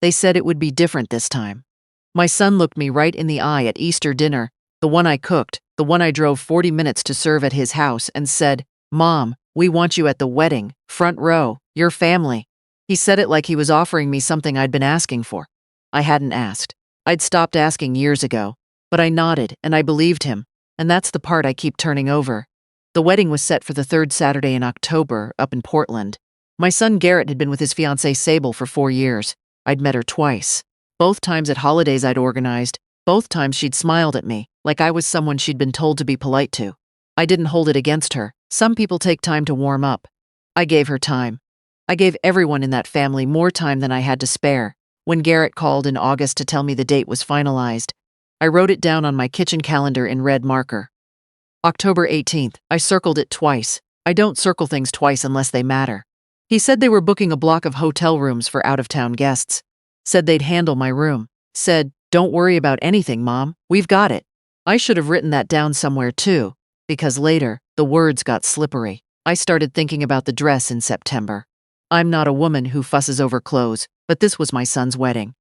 They said it would be different this time. My son looked me right in the eye at Easter dinner, the one I cooked, the one I drove 40 minutes to serve at his house, and said, "Mom, we want you at the wedding, front row, your family." He said it like he was offering me something I'd been asking for. I hadn't asked. I'd stopped asking years ago, but I nodded and I believed him, and that's the part I keep turning over. The wedding was set for the third Saturday in October, up in Portland. My son Garrett had been with his fiancée Sable for 4 years. I'd met her twice. Both times at holidays I'd organized, both times she'd smiled at me, like I was someone she'd been told to be polite to. I didn't hold it against her. Some people take time to warm up. I gave her time. I gave everyone in that family more time than I had to spare. When Garrett called in August to tell me the date was finalized, I wrote it down on my kitchen calendar in red marker. October 18th, I circled it twice. I don't circle things twice unless they matter. He said they were booking a block of hotel rooms for out-of-town guests. Said they'd handle my room. Said, "Don't worry about anything, Mom. We've got it." I should have written that down somewhere too, because later, the words got slippery. I started thinking about the dress in September. I'm not a woman who fusses over clothes, but this was my son's wedding.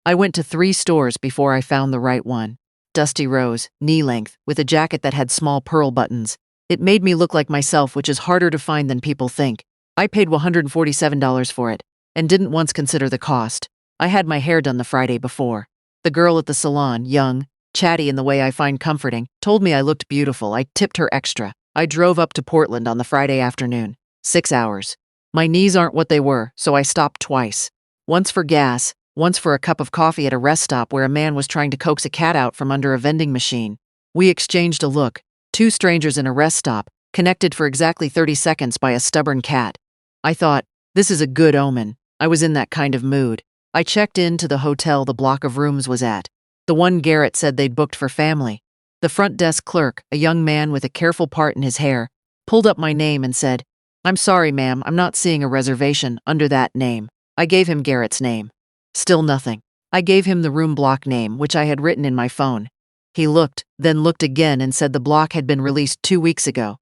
I went to 3 stores before I found the right one. Dusty rose, knee-length, with a jacket that had small pearl buttons. It made me look like myself, which is harder to find than people think. I paid $147 for it, and didn't once consider the cost. I had my hair done the Friday before. The girl at the salon, young, chatty in the way I find comforting, told me I looked beautiful. I tipped her extra. I drove up to Portland on the Friday afternoon. 6 hours. My knees aren't what they were, so I stopped twice. Once for gas, once for a cup of coffee at a rest stop where a man was trying to coax a cat out from under a vending machine. We exchanged a look. 2 strangers in a rest stop, connected for exactly 30 seconds by a stubborn cat. I thought, this is a good omen. I was in that kind of mood. I checked into the hotel the block of rooms was at. The one Garrett said they'd booked for family. The front desk clerk, a young man with a careful part in his hair, pulled up my name and said, "I'm sorry, ma'am, I'm not seeing a reservation under that name." I gave him Garrett's name. Still nothing. I gave him the room block name, which I had written in my phone. He looked, then looked again and said the block had been released 2 weeks ago.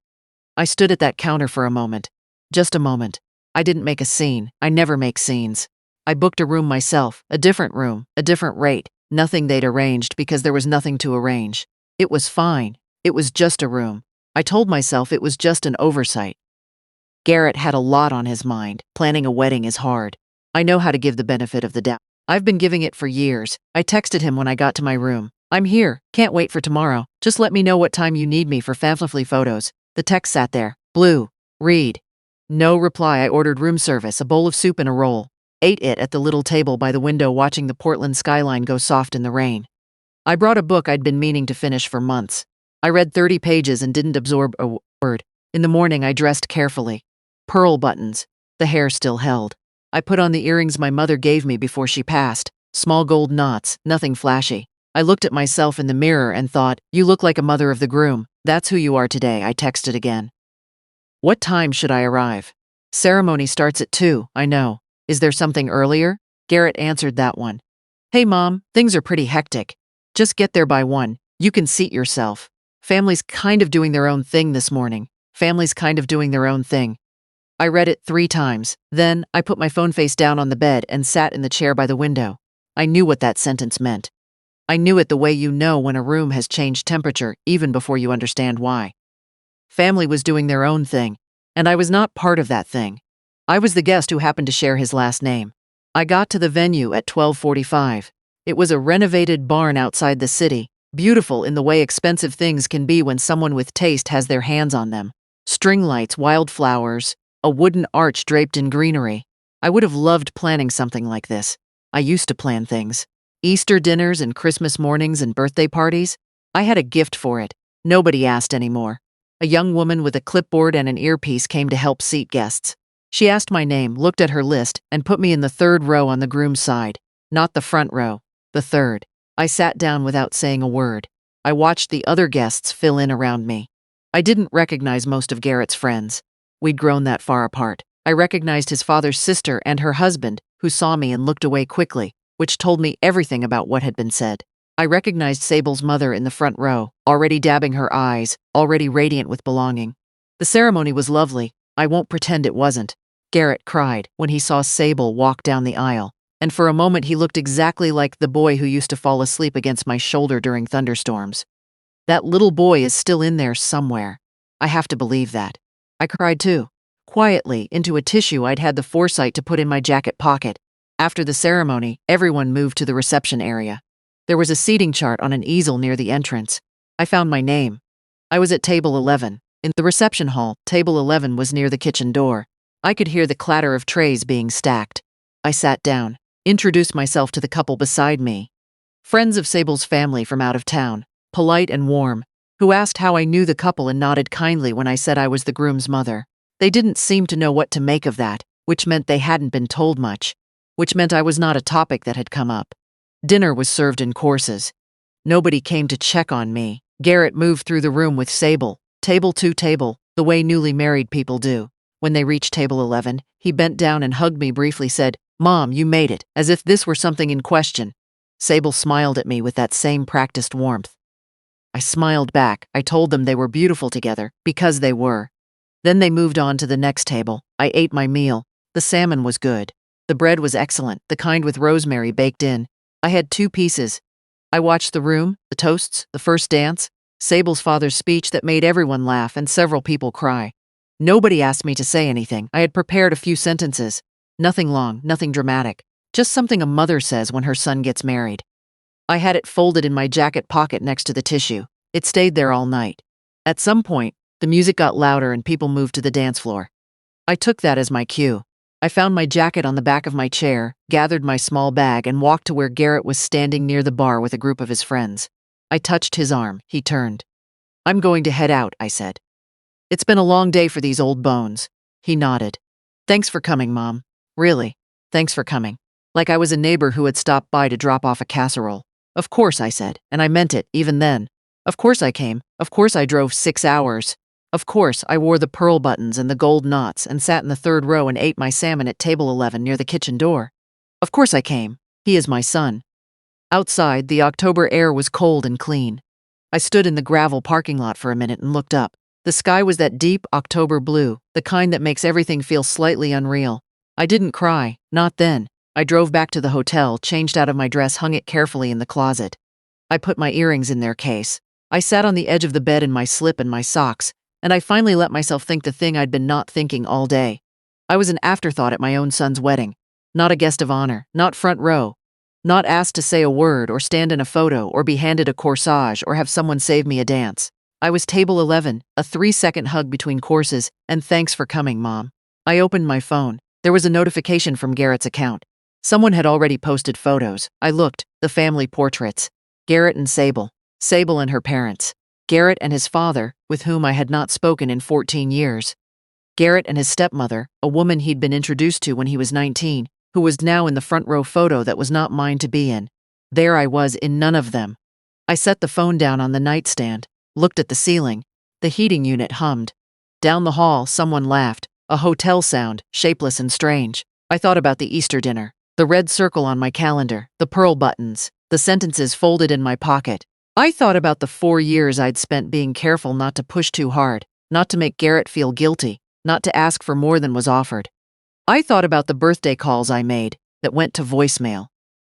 I stood at that counter for a moment. Just a moment. I didn't make a scene. I never make scenes. I booked a room myself, a different room, a different rate, nothing they'd arranged because there was nothing to arrange. It was fine. It was just a room. I told myself it was just an oversight. Garrett had a lot on his mind. Planning a wedding is hard. I know how to give the benefit of the doubt. I've been giving it for years. I texted him when I got to my room. "I'm here. Can't wait for tomorrow. Just let me know what time you need me for family photos." The text sat there. Blue. Read. No reply. I ordered room service, a bowl of soup and a roll. Ate it at the little table by the window watching the Portland skyline go soft in the rain. I brought a book I'd been meaning to finish for months. I read 30 pages and didn't absorb a word. In the morning I dressed carefully. Pearl buttons. The hair still held. I put on the earrings my mother gave me before she passed. Small gold knots, nothing flashy. I looked at myself in the mirror and thought, "You look like a mother of the groom. That's who you are today." I texted again. "What time should I arrive?" "Ceremony starts at 2, I know. Is there something earlier?" Garrett answered that one. "Hey Mom, things are pretty hectic. Just get there by 1. You can seat yourself. Family's kind of doing their own thing this morning. Family's kind of doing their own thing." I read it 3 times. Then, I put my phone face down on the bed and sat in the chair by the window. I knew what that sentence meant. I knew it the way you know when a room has changed temperature even before you understand why. Family was doing their own thing, and I was not part of that thing. I was the guest who happened to share his last name. I got to the venue at 12:45. It was a renovated barn outside the city, beautiful in the way expensive things can be when someone with taste has their hands on them. String lights, wildflowers, a wooden arch draped in greenery. I would have loved planning something like this. I used to plan things. Easter dinners and Christmas mornings and birthday parties. I had a gift for it. Nobody asked anymore. A young woman with a clipboard and an earpiece came to help seat guests. She asked my name, looked at her list, and put me in the 3rd row on the groom's side. Not the front row, the 3rd. I sat down without saying a word. I watched the other guests fill in around me. I didn't recognize most of Garrett's friends. We'd grown that far apart. I recognized his father's sister and her husband, who saw me and looked away quickly, which told me everything about what had been said. I recognized Sable's mother in the front row, already dabbing her eyes, already radiant with belonging. The ceremony was lovely. I won't pretend it wasn't. Garrett cried when he saw Sable walk down the aisle. and for a moment he looked exactly like the boy who used to fall asleep against my shoulder during thunderstorms. That little boy is still in there somewhere. I have to believe that. I cried too, quietly, into a tissue I'd had the foresight to put in my jacket pocket. After the ceremony, everyone moved to the reception area. There was a seating chart on an easel near the entrance. I found my name. I was at table 11. In the reception hall, table 11 was near the kitchen door. I could hear the clatter of trays being stacked. I sat down, introduced myself to the couple beside me. Friends of Sable's family from out of town, polite and warm, who asked how I knew the couple and nodded kindly when I said I was the groom's mother. They didn't seem to know what to make of that, which meant they hadn't been told much, which meant I was not a topic that had come up. Dinner was served in courses. Nobody came to check on me. Garrett moved through the room with Sable, table to table, the way newly married people do. When they reached table 11, he bent down and hugged me briefly, said, "Mom, you made it," as if this were something in question. Sable smiled at me with that same practiced warmth. I smiled back. I told them they were beautiful together, because they were. Then they moved on to the next table. I ate my meal. The salmon was good. The bread was excellent, the kind with rosemary baked in. I had 2 pieces. I watched the room, the toasts, the first dance, Sable's father's speech that made everyone laugh and several people cry. Nobody asked me to say anything. I had prepared a few sentences. Nothing long, nothing dramatic. Just something a mother says when her son gets married. I had it folded in my jacket pocket next to the tissue. It stayed there all night. At some point, the music got louder and people moved to the dance floor. I took that as my cue. I found my jacket on the back of my chair, gathered my small bag, and walked to where Garrett was standing near the bar with a group of his friends. I touched his arm. He turned. "I'm going to head out," I said. "It's been a long day for these old bones." He nodded. "Thanks for coming, Mom. Really, thanks for coming." Like I was a neighbor who had stopped by to drop off a casserole. "Of course," I said, and I meant it, even then. Of course I came. Of course I drove 6 hours. Of course I wore the pearl buttons and the gold knots and sat in the 3rd row and ate my salmon at table 11 near the kitchen door. Of course I came. He is my son. Outside, the October air was cold and clean. I stood in the gravel parking lot for a minute and looked up. The sky was that deep October blue, the kind that makes everything feel slightly unreal. I didn't cry, not then. I drove back to the hotel, changed out of my dress, hung it carefully in the closet. I put my earrings in their case. I sat on the edge of the bed in my slip and my socks, and I finally let myself think the thing I'd been not thinking all day. I was an afterthought at my own son's wedding. Not a guest of honor, not front row. Not asked to say a word or stand in a photo or be handed a corsage or have someone save me a dance. I was table 11, a 3-second hug between courses, and "Thanks for coming, Mom." I opened my phone. There was a notification from Garrett's account. Someone had already posted photos. I looked. The family portraits. Garrett and Sable. Sable and her parents. Garrett and his father, with whom I had not spoken in 14 years. Garrett and his stepmother, a woman he'd been introduced to when he was 19, who was now in the front row photo that was not mine to be in. There I was in none of them. I set the phone down on the nightstand, looked at the ceiling. The heating unit hummed. Down the hall, someone laughed. A hotel sound, shapeless and strange. I thought about the Easter dinner. The red circle on my calendar, the pearl buttons, the sentences folded in my pocket. I thought about the 4 years I'd spent being careful not to push too hard, not to make Garrett feel guilty, not to ask for more than was offered. I thought about the birthday calls I made that went to voicemail.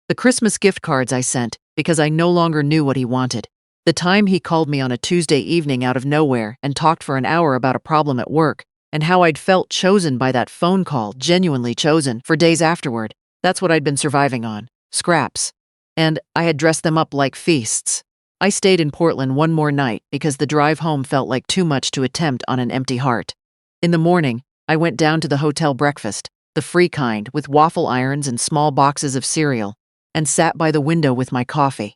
The Christmas gift cards I sent because I no longer knew what he wanted. The time he called me on a Tuesday evening out of nowhere and talked for an hour about a problem at work, and how I'd felt chosen by that phone call, genuinely chosen, for days afterward. That's what I'd been surviving on. Scraps. And I had dressed them up like feasts. I stayed in Portland one more night because the drive home felt like too much to attempt on an empty heart. In the morning, I went down to the hotel breakfast, the free kind with waffle irons and small boxes of cereal, and sat by the window with my coffee.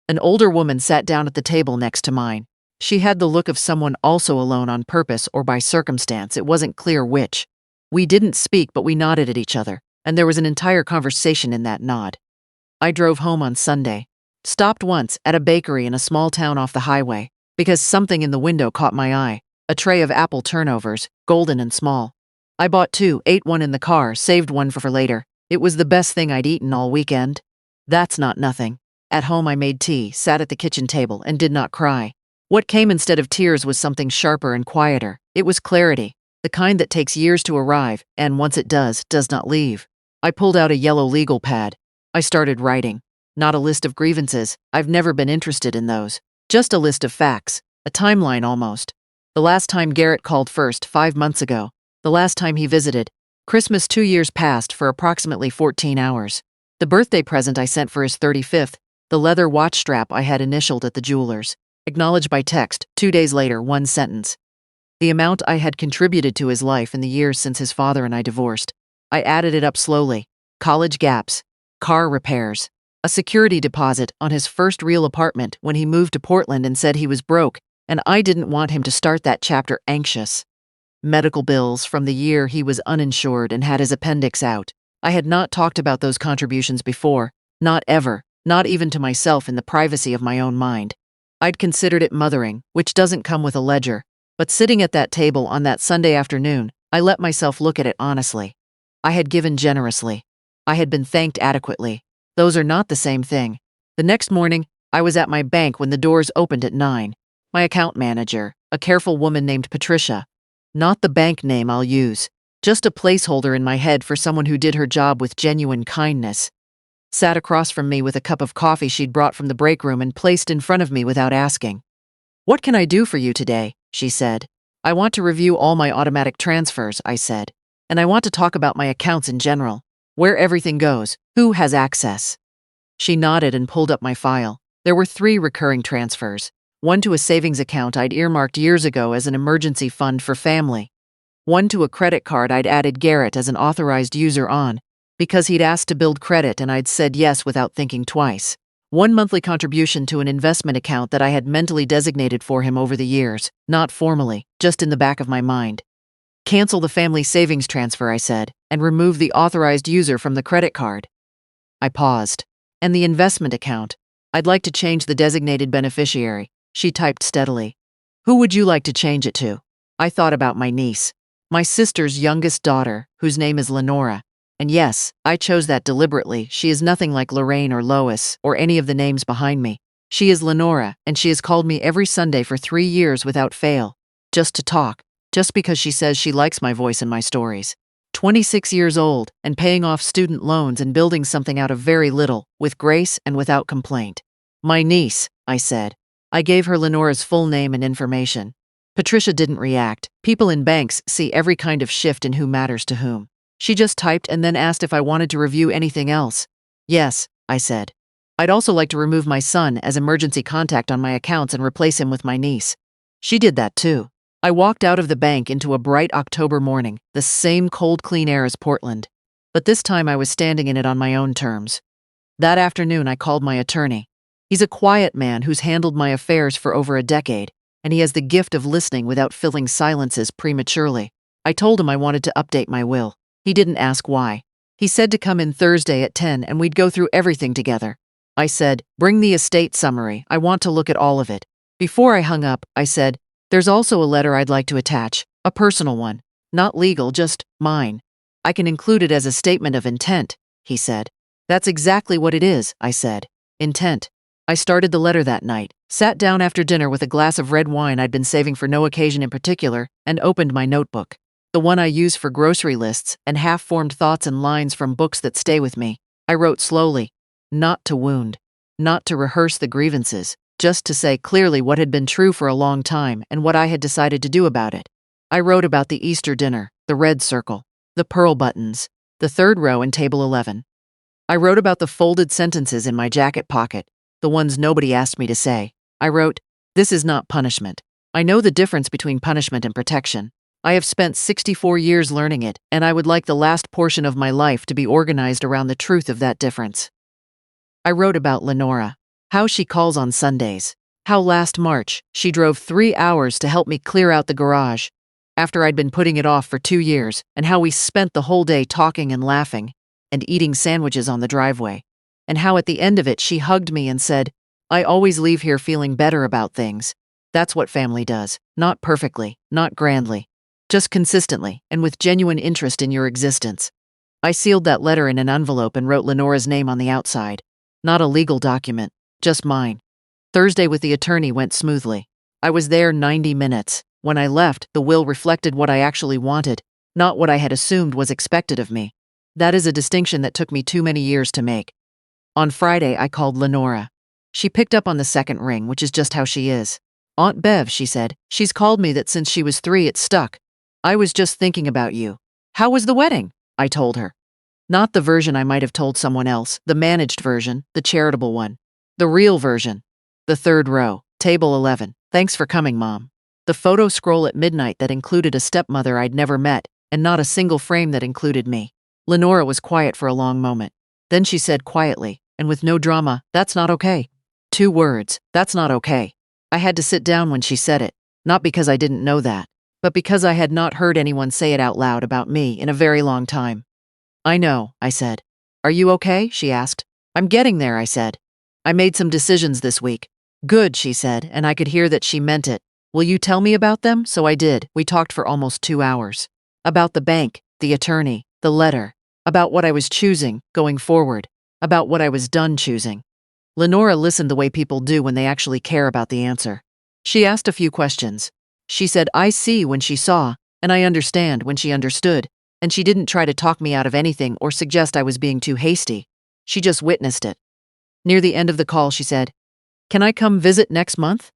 An older woman sat down at the table next to mine. She had the look of someone also alone on purpose or by circumstance, it wasn't clear which. We didn't speak, but we nodded at each other, and there was an entire conversation in that nod. I drove home on Sunday. Stopped once at a bakery in a small town off the highway, because something in the window caught my eye. A tray of apple turnovers, golden and small. I bought 2, ate one in the car, saved one for later. It was the best thing I'd eaten all weekend. That's not nothing. At home I made tea, sat at the kitchen table, and did not cry. What came instead of tears was something sharper and quieter. It was clarity, the kind that takes years to arrive, and once it does not leave. I pulled out a yellow legal pad. I started writing. Not a list of grievances, I've never been interested in those. Just a list of facts, a timeline almost. The last time Garrett called first, 5 months ago. The last time he visited. Christmas 2 years passed for approximately 14 hours. The birthday present I sent for his 35th, the leather watch strap I had initialed at the jeweler's. Acknowledged by text, 2 days later, one sentence. The amount I had contributed to his life in the years since his father and I divorced. I added it up slowly. College gaps, car repairs, a security deposit on his first real apartment when he moved to Portland and said he was broke, and I didn't want him to start that chapter anxious. Medical bills from the year he was uninsured and had his appendix out. I had not talked about those contributions before, not ever, not even to myself in the privacy of my own mind. I'd considered it mothering, which doesn't come with a ledger, but sitting at that table on that Sunday afternoon, I let myself look at it honestly. I had given generously. I had been thanked adequately. Those are not the same thing. The next morning, I was at my bank when the doors opened at 9. My account manager, a careful woman named Patricia, not the bank name I'll use, just a placeholder in my head for someone who did her job with genuine kindness, sat across from me with a cup of coffee she'd brought from the break room and placed in front of me without asking. "What can I do for you today?" she said. "I want to review all my automatic transfers," I said. "And I want to talk about my accounts in general, where everything goes, who has access." She nodded and pulled up my file. There were 3 recurring transfers. One to a savings account I'd earmarked years ago as an emergency fund for family. One to a credit card I'd added Garrett as an authorized user on, because he'd asked to build credit and I'd said yes without thinking twice. One monthly contribution to an investment account that I had mentally designated for him over the years, not formally, just in the back of my mind. "Cancel the family savings transfer," I said, "and remove the authorized user from the credit card." I paused. "And the investment account? I'd like to change the designated beneficiary," she typed steadily. "Who would you like to change it to?" I thought about my niece, my sister's youngest daughter, whose name is Lenora. And yes, I chose that deliberately. She is nothing like Lorraine or Lois or any of the names behind me. She is Lenora, and she has called me every Sunday for 3 years without fail, just to talk, just because she says she likes my voice and my stories. 26 years old, and paying off student loans and building something out of very little, with grace and without complaint. "My niece," I said. I gave her Lenora's full name and information. Patricia didn't react. People in banks see every kind of shift in who matters to whom. She just typed and then asked if I wanted to review anything else. "Yes," I said. "I'd also like to remove my son as emergency contact on my accounts and replace him with my niece." She did that too. I walked out of the bank into a bright October morning, the same cold, clean air as Portland. But this time I was standing in it on my own terms. That afternoon I called my attorney. He's a quiet man who's handled my affairs for over a decade, and he has the gift of listening without filling silences prematurely. I told him I wanted to update my will. He didn't ask why. He said to come in Thursday at 10 and we'd go through everything together. I said, "Bring the estate summary. I want to look at all of it." Before I hung up, I said, "There's also a letter I'd like to attach, a personal one. Not legal, just mine. I can include it as a statement of intent," he said. "That's exactly what it is," I said. Intent. I started the letter that night, sat down after dinner with a glass of red wine I'd been saving for no occasion in particular, and opened my notebook. The one I use for grocery lists and half-formed thoughts and lines from books that stay with me. I wrote slowly, not to wound, not to rehearse the grievances, just to say clearly what had been true for a long time and what I had decided to do about it. I wrote about the Easter dinner, the red circle, the pearl buttons, the 3rd row in table 11. I wrote about the folded sentences in my jacket pocket, the ones nobody asked me to say. I wrote, "This is not punishment. I know the difference between punishment and protection. I have spent 64 years learning it, and I would like the last portion of my life to be organized around the truth of that difference." I wrote about Lenora, how she calls on Sundays, how last March she drove 3 hours to help me clear out the garage, after I'd been putting it off for 2 years, and how we spent the whole day talking and laughing, and eating sandwiches on the driveway, and how at the end of it she hugged me and said, "I always leave here feeling better about things. That's what family does, not perfectly, not grandly. Just consistently, and with genuine interest in your existence." I sealed that letter in an envelope and wrote Lenora's name on the outside. Not a legal document, just mine. Thursday with the attorney went smoothly. I was there 90 minutes. When I left, the will reflected what I actually wanted, not what I had assumed was expected of me. That is a distinction that took me too many years to make. On Friday, I called Lenora. She picked up on the second ring, which is just how she is. Aunt Bev, she said, she's called me that since she was 3 it stuck. I was just thinking about you. How was the wedding? I told her. Not the version I might have told someone else, the managed version, the charitable one. The real version. The third row, table 11. Thanks for coming, Mom. The photo scroll at midnight that included a stepmother I'd never met, and not a single frame that included me. Lenora was quiet for a long moment. Then she said quietly, and with no drama, "That's not okay." 2 words, "That's not okay." I had to sit down when she said it, not because I didn't know that, but because I had not heard anyone say it out loud about me in a very long time. "I know," I said. "Are you okay?" she asked. "I'm getting there," I said. "I made some decisions this week." "Good," she said, and I could hear that she meant it. "Will you tell me about them?" So I did. We talked for almost 2 hours. About the bank, the attorney, the letter, about what I was choosing, going forward, about what I was done choosing. Lenora listened the way people do when they actually care about the answer. She asked a few questions. She said I see when she saw, and I understand when she understood, and she didn't try to talk me out of anything or suggest I was being too hasty. She just witnessed it. Near the end of the call, she said, "Can I come visit next month?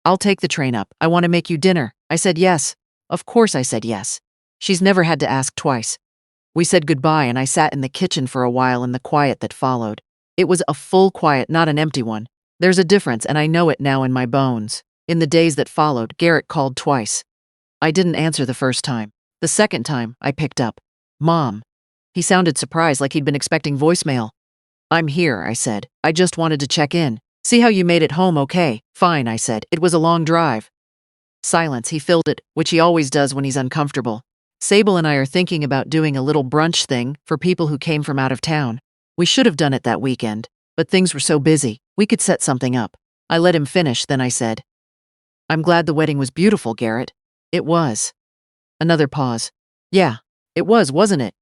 I'll take the train up. I want to make you dinner." I said yes. Of course I said yes. She's never had to ask twice. We said goodbye and I sat in the kitchen for a while in the quiet that followed. It was a full quiet, not an empty one. There's a difference and I know it now in my bones. In the days that followed, Garrett called twice. I didn't answer the first time. The second time, I picked up. "Mom." He sounded surprised like he'd been expecting voicemail. "I'm here," I said. "I just wanted to check in. See how you made it home okay?" "Fine," I said. "It was a long drive." Silence, he filled it, which he always does when he's uncomfortable. "Sable and I are thinking about doing a little brunch thing for people who came from out of town. We should have done it that weekend, but things were so busy. We could set something up." I let him finish, then I said, "I'm glad the wedding was beautiful, Garrett." "It was." Another pause. "Yeah, it was, wasn't it?"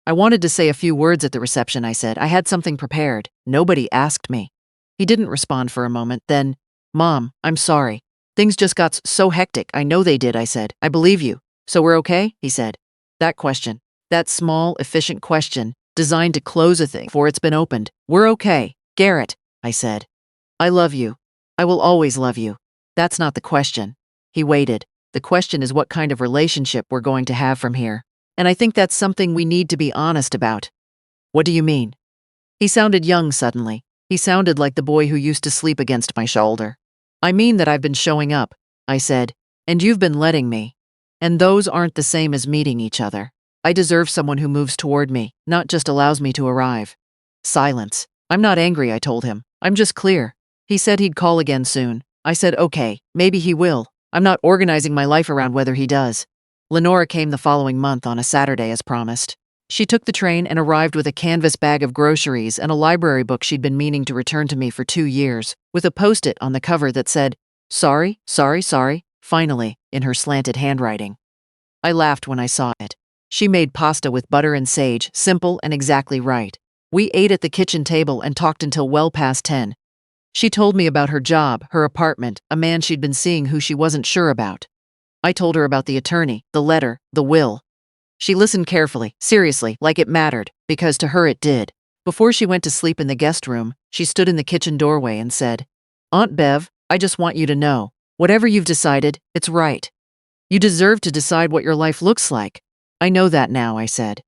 "I wanted to say a few words at the reception," I said. "I had something prepared. Nobody asked me." He didn't respond for a moment, then, "Mom, I'm sorry. Things just got so hectic." "I know they did," I said. "I believe you. So we're okay?" he said. That question, that small, efficient question, designed to close a thing before it's been opened. "We're okay, Garrett," I said. "I love you. I will always love you." "That's not the question." He waited. "The question is what kind of relationship we're going to have from here. And I think that's something we need to be honest about." "What do you mean?" He sounded young suddenly. He sounded like the boy who used to sleep against my shoulder. "I mean that I've been showing up," I said, "and you've been letting me. And those aren't the same as meeting each other. I deserve someone who moves toward me, not just allows me to arrive." Silence. "I'm not angry," I told him. "I'm just clear." He said he'd call again soon. I said, "Okay, maybe he will. I'm not organizing my life around whether he does." Lenora came the following month on a Saturday as promised. She took the train and arrived with a canvas bag of groceries and a library book she'd been meaning to return to me for 2 years, with a post-it on the cover that said, "Sorry, sorry, sorry," finally, in her slanted handwriting. I laughed when I saw it. She made pasta with butter and sage, simple and exactly right. We ate at the kitchen table and talked until well past 10. She told me about her job, her apartment, a man she'd been seeing who she wasn't sure about. I told her about the attorney, the letter, the will. She listened carefully, seriously, like it mattered, because to her it did. Before she went to sleep in the guest room, she stood in the kitchen doorway and said, "Aunt Bev, I just want you to know, whatever you've decided, it's right. You deserve to decide what your life looks like." "I know that now," I said.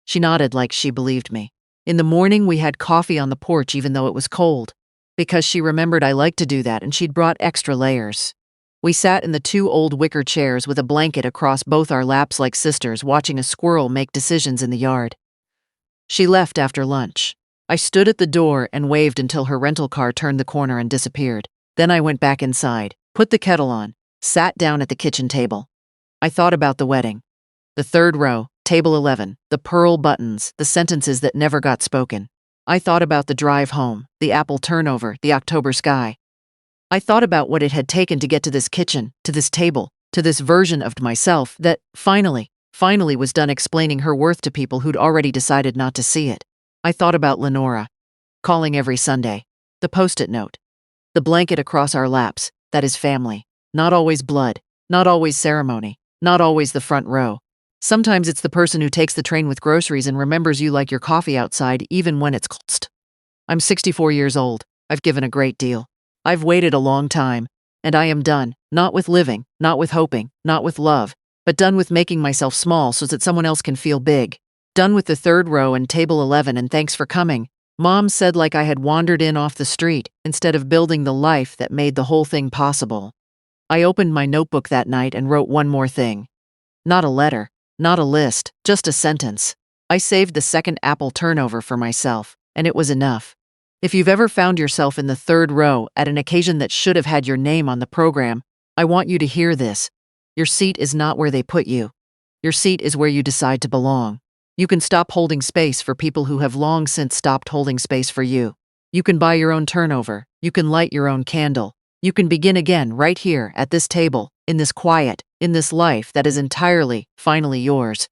She nodded like she believed me. In the morning, we had coffee on the porch even though it was cold, because she remembered I liked to do that and she'd brought extra layers. We sat in the 2 old wicker chairs with a blanket across both our laps like sisters watching a squirrel make decisions in the yard. She left after lunch. I stood at the door and waved until her rental car turned the corner and disappeared. Then I went back inside, put the kettle on, sat down at the kitchen table. I thought about the wedding. The third row, table 11, the pearl buttons, the sentences that never got spoken. I thought about the drive home, the apple turnover, the October sky. I thought about what it had taken to get to this kitchen, to this table, to this version of myself that, finally was done explaining her worth to people who'd already decided not to see it. I thought about Lenora, calling every Sunday, the post-it note, the blanket across our laps, that is family. Not always blood, not always ceremony, not always the front row. Sometimes it's the person who takes the train with groceries and remembers you like your coffee outside even when it's cold. I'm 64 years old. I've given a great deal. I've waited a long time. And I am done, not with living, not with hoping, not with love, but done with making myself small so that someone else can feel big. Done with the third row and table 11 and thanks for coming. Mom said like I had wandered in off the street instead of building the life that made the whole thing possible. I opened my notebook that night and wrote one more thing. Not a letter, not a list, just a sentence. I saved the second apple turnover for myself, and it was enough. If you've ever found yourself in the third row at an occasion that should have had your name on the program, I want you to hear this. Your seat is not where they put you. Your seat is where you decide to belong. You can stop holding space for people who have long since stopped holding space for you. You can buy your own turnover. You can light your own candle. You can begin again right here at this table, in this quiet, in this life that is entirely, finally yours.